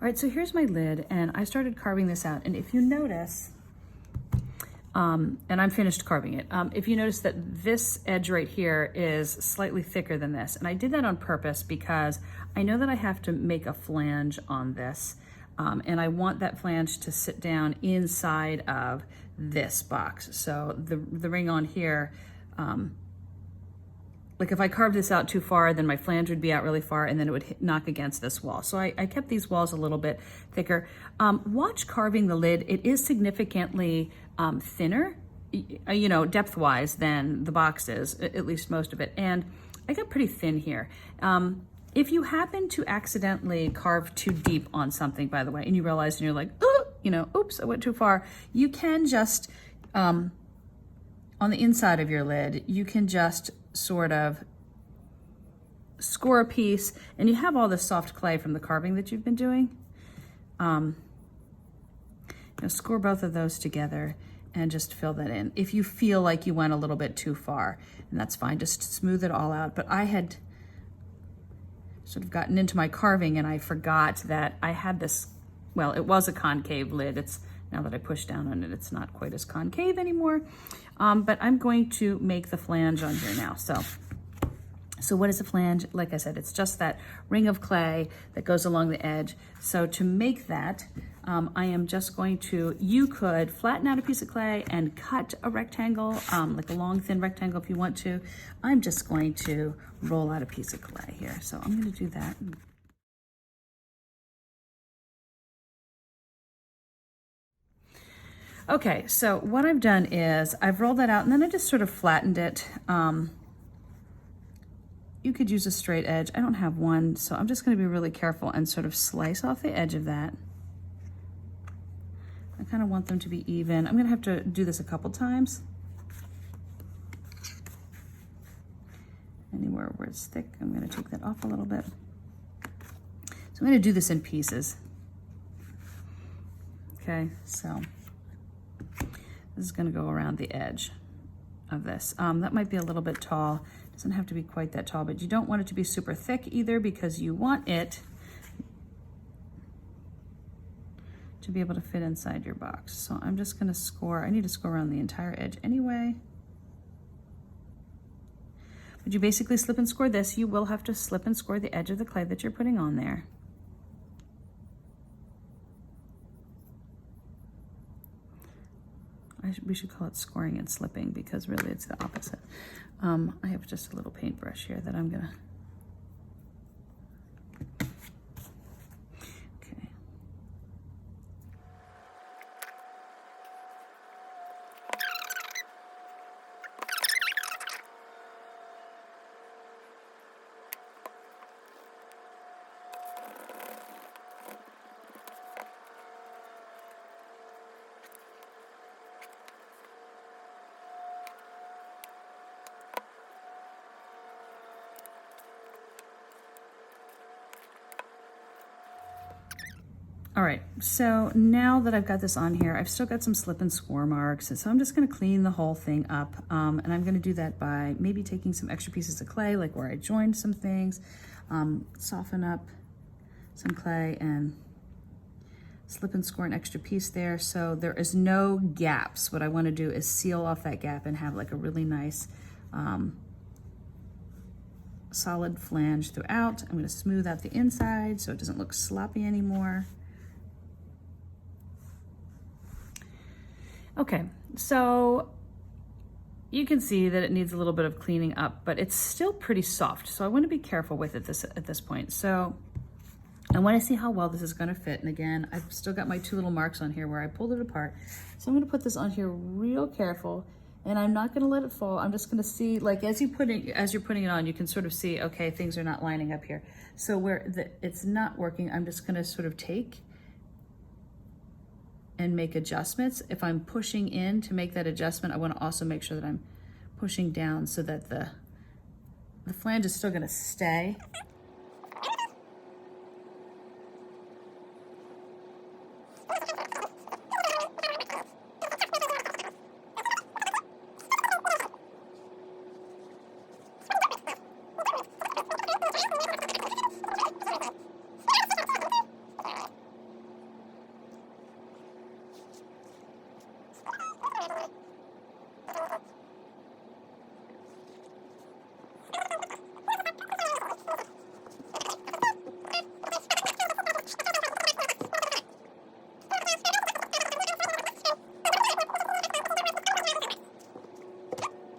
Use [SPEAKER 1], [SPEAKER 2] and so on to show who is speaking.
[SPEAKER 1] right, so here's my lid, and I started carving this out. And if you notice, and I'm finished carving it. If you notice that this edge right here is slightly thicker than this, and I did that on purpose because I know that I have to make a flange on this, and I want that flange to sit down inside of this box. So the ring on here, like if I carved this out too far, then my flange would be out really far and then it would knock against this wall. So I kept these walls a little bit thicker. Watch carving the lid. It is significantly thinner, you know, depth-wise than the box is, at least most of it. And I got pretty thin here. If you happen to accidentally carve too deep on something, by the way, and you realize and you're like, oh, you know, oops, I went too far, you can just, on the inside of your lid, you can just sort of score a piece, and you have all this soft clay from the carving that you've been doing. You know, score both of those together and just fill that in. If you feel like you went a little bit too far, and that's fine, just smooth it all out. But I had sort of gotten into my carving and I forgot that I had this, well, it was a concave lid. It's, now that I push down on it, it's not quite as concave anymore. But I'm going to make the flange on here now. So what is a flange? Like I said, it's just that ring of clay that goes along the edge. So to make that, I am just going to, you could flatten out a piece of clay and cut a rectangle, like a long, thin rectangle if you want to. I'm just going to roll out a piece of clay here. So I'm going to do that. Okay, so what I've done is I've rolled that out and then I just sort of flattened it. You could use a straight edge. I don't have one, so I'm just going to be really careful and sort of slice off the edge of that. I kind of want them to be even. I'm going to have to do this a couple times. Anywhere where it's thick, I'm going to take that off a little bit. So I'm going to do this in pieces. Okay, so this is going to go around the edge of this. That might be a little bit tall. Doesn't have to be quite that tall, but you don't want it to be super thick either because you want it to be able to fit inside your box. So I'm just going to score. I need to score around the entire edge anyway. But you basically slip and score this. You will have to slip and score the edge of the clay that you're putting on there. We should call it scoring and slipping because really it's the opposite. I have just a little paintbrush here that I'm gonna, okay. All right, so now that I've got this on here, I've still got some slip and score marks. And so I'm just gonna clean the whole thing up. And I'm gonna do that by maybe taking some extra pieces of clay, like where I joined some things, soften up some clay and slip and score an extra piece there. So there is no gaps. What I wanna do is seal off that gap and have like a really nice, solid flange throughout. I'm gonna smooth out the inside so it doesn't look sloppy anymore. Okay, so you can see that it needs a little bit of cleaning up, but it's still pretty soft. So I want to be careful with it at this point. So I want to see how well this is going to fit. And again, I've still got my two little marks on here where I pulled it apart. So I'm going to put this on here real careful, and I'm not going to let it fall. I'm just going to see, like as you're putting it on, you can sort of see, okay, things are not lining up here. So where it's not working, I'm just going to sort of take and make adjustments. If I'm pushing in to make that adjustment, I want to also make sure that I'm pushing down so that the flange is still going to stay